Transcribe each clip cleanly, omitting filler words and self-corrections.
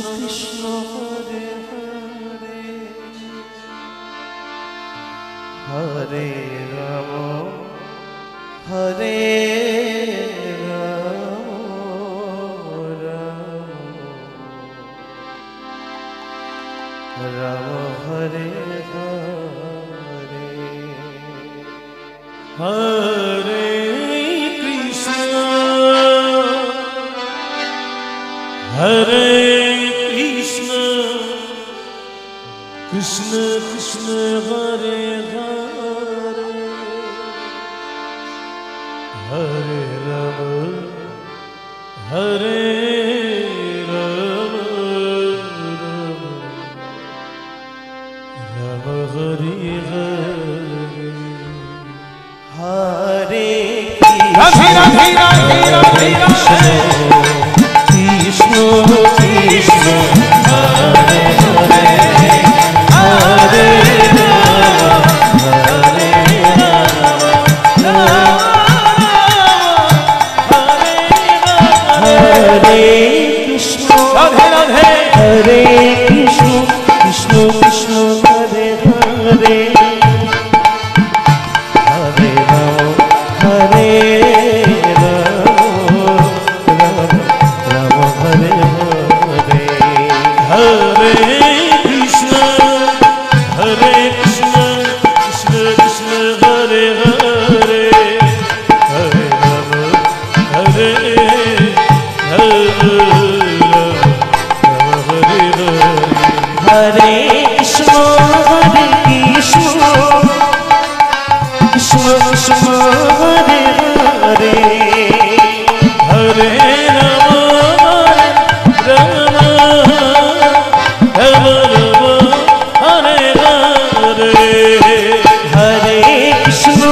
কৃষ্ণ হরে হরে হরে রাম হরে রাম রাম হরে হরে হরে কৃষ্ণ হরে কৃষ্ণ কৃষ্ণ কৃষ্ণ হরে হরে হরে রাম হরে রাম রাম হরে হরে হরে কৃষ্ণ কৃষ্ণ হরে হরে হরে হরে কৃষ্ণ রাধে রাধে হরে কৃষ্ণ কৃষ্ণ কৃষ্ণ হরে হরে হরে রাম হরে রাম রাম হরে হরে হরে কৃষ্ণ কৃষ্ণ কৃষ্ণ কৃষ্ণ হরে হরে হরে রাম হরে हरे कृष्ण कृष्ण कृष्ण हरे हरे हरे राम राम राम राम हरे हरे हरे कृष्ण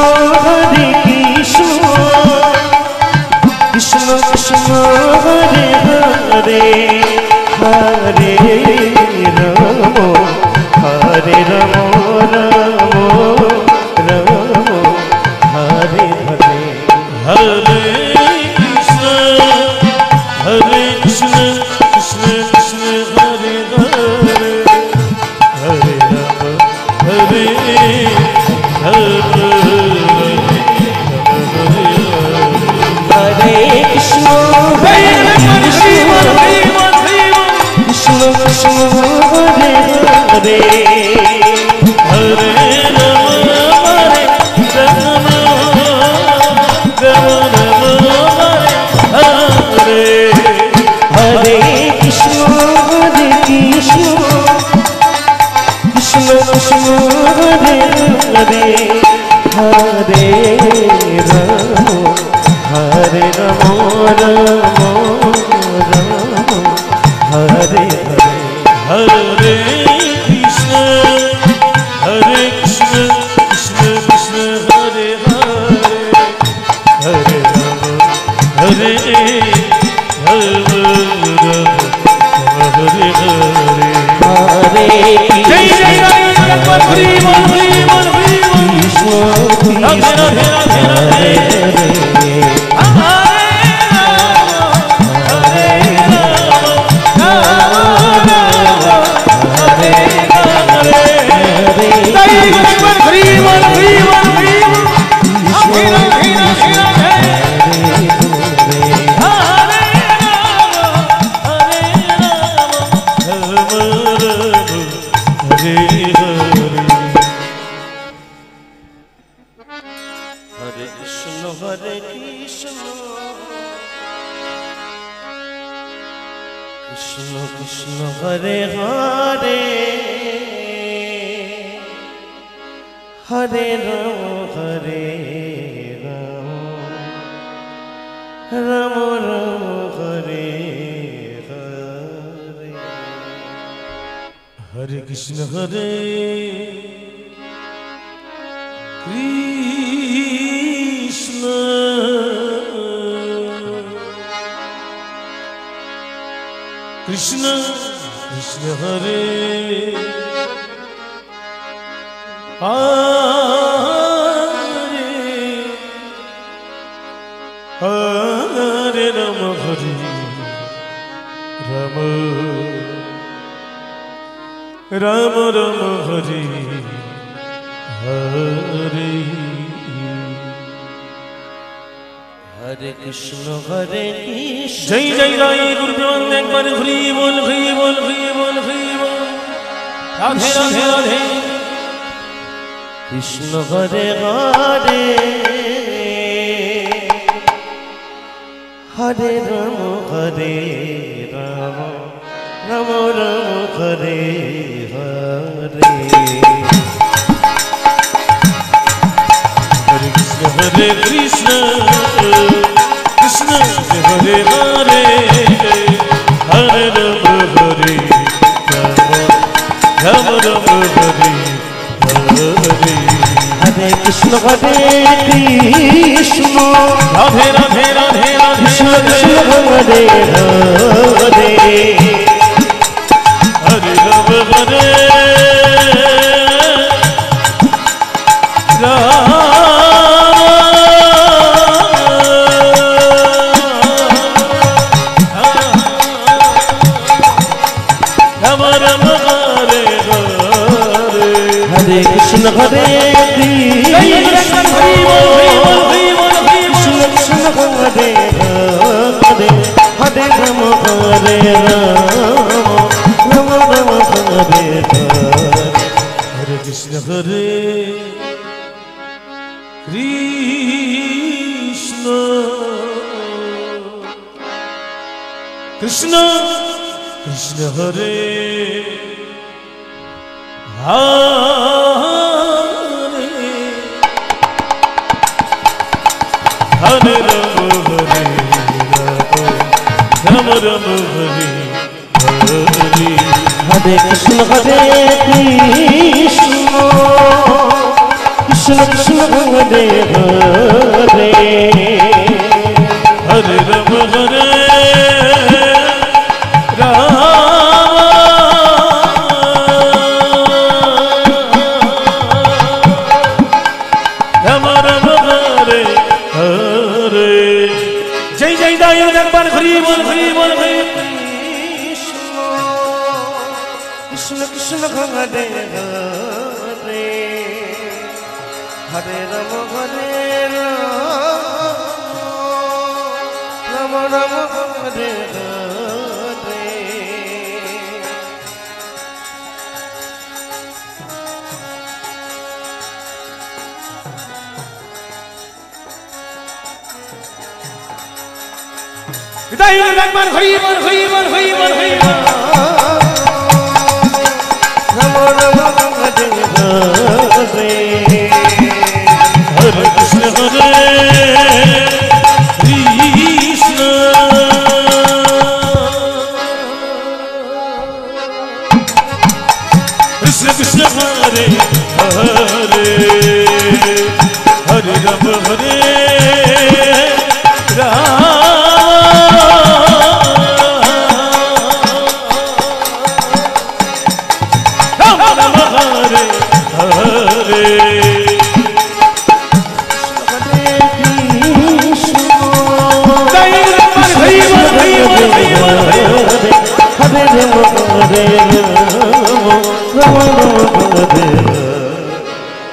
कृष्ण कृष्ण हरे हरे हरे राम हरे राम राम राम हरे हरे हरे कृष्ण कृष्ण कृष्ण कृष्ण हरे हरे हरे राम हरे हरे हरे कृष्ण कृष्ण हरे हरे हरे राम हरे राम राम राम हरे हरे कृष्ण कृष्ण कृष्ण हरे हरे हरे राम राम हरे हरे हरे कृष्ण कृष्ण कृष्ण कृष्ण हरे हरे हरे राम हरे राम हरे हरे हरे जय जय जगन्नाथ हरि बोल हरि बोल हरि बोल कृष्ण राधे राधे राधे राधे कृष्ण कृष्ण हरे हरे हरे राम राम राम हरे हरे हरे कृष्ण हरे कृष्ण कृष्ण कृष्ण हरे हरे हरे राम हरे Ram Ram Ram Hare Hare Hare Krishna Hare Krishna Jai Jai Jai Guru Premanand ekbar Hari Bol Hari Bol Hari Bol Hari Bol Radhe Radhe Radhe Krishna Hare Hare Hare Rama Hare Rama Rama Rama Hare Hare Hare Krishna Hare Krishna Krishna Hare Hare Hare Rama Hare Rama Rama Rama Hare Hare Hare Krishna Hare Krishna Radhe Radhe Radhe Radhe Krishna Krishna Hare Hare Hare Rama Hare Rama Rama Rama Hare Hare Hare Krishna Hare Krishna Krishna Krishna Hare Hare Hare Rama Hare Rama Rama Rama Hare Hare Hare Krishna Hare Krishna Krishna Krishna Hare Hare Hare Rama Hare Rama Rama Hare Hare Hare Krishna Hare Krishna Krishna Krishna Hare Hare Hare Rama Hare Rama Rama Rama Hare Hare Jai Jai Jai Jagpan Hari Bol Hari Bol Hari Krishna Krishna Hare Hare Hare Rama Hare Rama Rama Rama Hare Hare Jai Jai Jagpan Hari Bol Hari Bol Hari Bol Hari Bol Rama Rama Hare Hare Hare Krishna Hare Krishna Krishna Krishna Hare Hare Hare Rama Hare Rama Rama Rama Hare Hare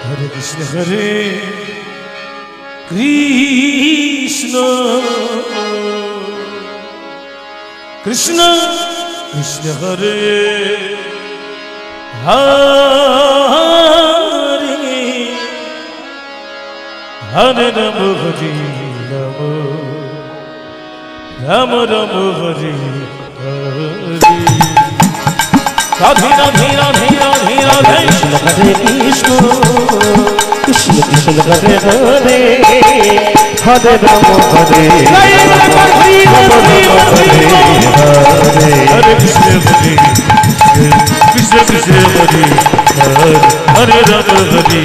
Hare Krishna Hare Krishna Krishna Krishna Hare Hare Hare Rama Hare Rama Rama Hare Hare Radhe Radhe Radhe Radhe Radhe Hare Krishna Krishna Krishna Hare Hare Hare Rama Hare Rama Rama Hare Hare Hare Krishna Hare Krishna Krishna Hare Hare Rama Hare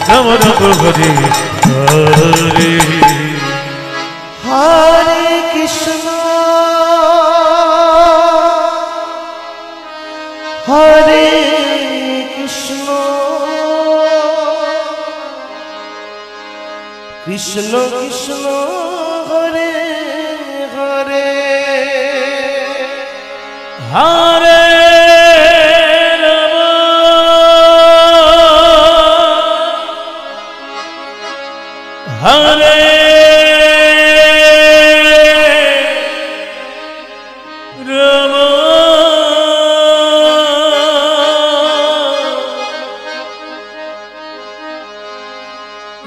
Rama Rama Hare Hare Hare Krishna Hare Krishna Krishna Krishna Hare Hare Hare Rama Hare Rama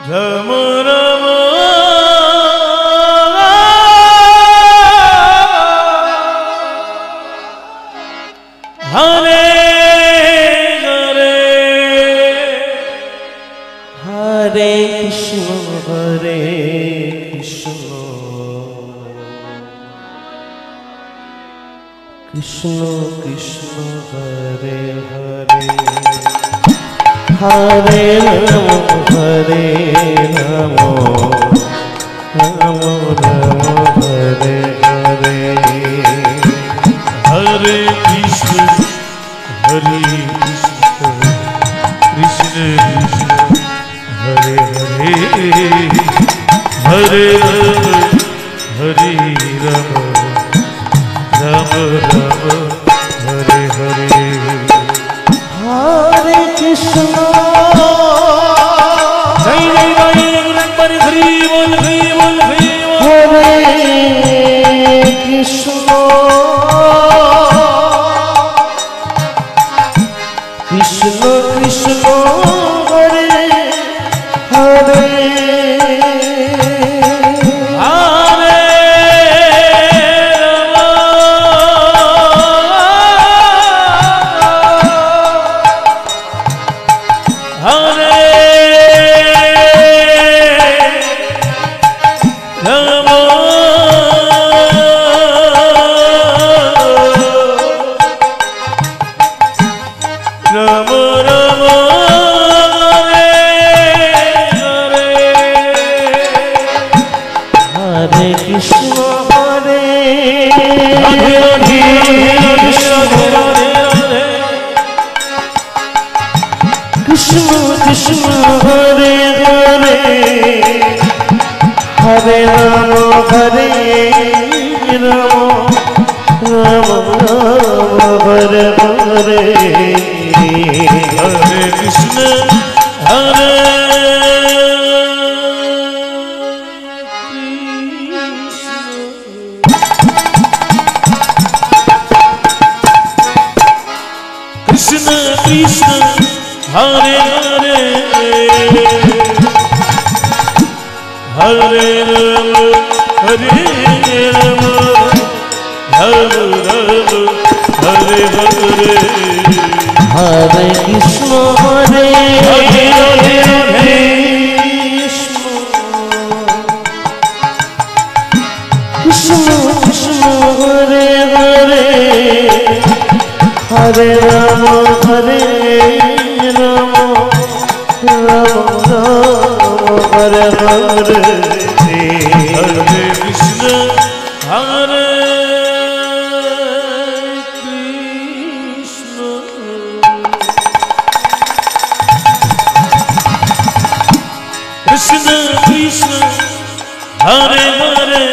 Rama Rama Hare Hare Hare Krishna Krishna Krishna Hare Hare Hare Rama Hare Rama Rama Rama Hare Hare Hare Krishna Hare Krishna Krishna Krishna Hare Hare Hare Rama Hare Rama Rama Rama Hare Hare Hare Krishna Jai Jai Jai Rangpari Hari Bol Hari Bol Hari Bol Hare Krishna Krishna Krishna Hare Hare Krishna Krishna Hare Hare Hare Rama Hare Rama Rama Rama Hare Hare Hare Krishna Hare Krishna Krishna Hare Hare Hare Rama Hare Rama Rama Rama Hare Hare Hare Krishna Hare Hare Krishna Krishna Hare Hare Hare Rama Hare Rama Rama Rama Hare Hare Hare Krishna Hare Krishna Krishna Krishna Hare Hare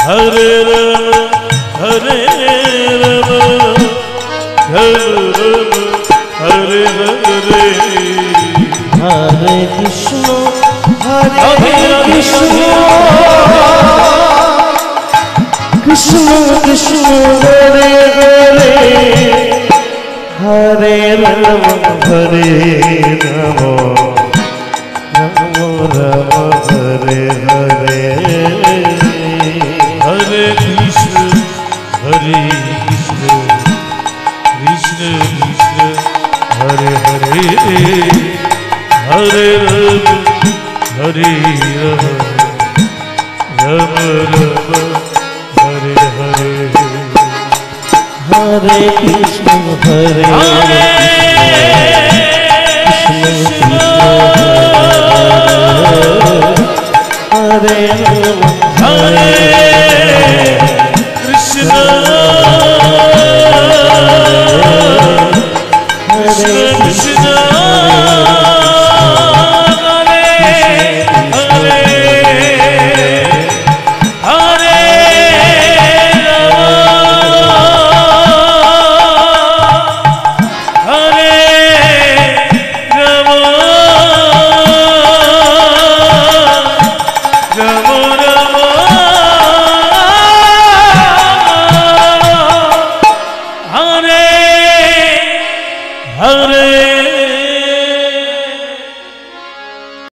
Hare Rama Hare Rama Rama Hare Hare Hare Krishna Hare Krishna Krishna Krishna Hare Hare Hare Rama Hare Rama Rama Rama Hare Hare Hare Krishna Hare Krishna Krishna Krishna Hare Hare Hare Rama Hare Rama Rama Rama Hare Hare Hare Krishna Hare Krishna Hare Rama Hare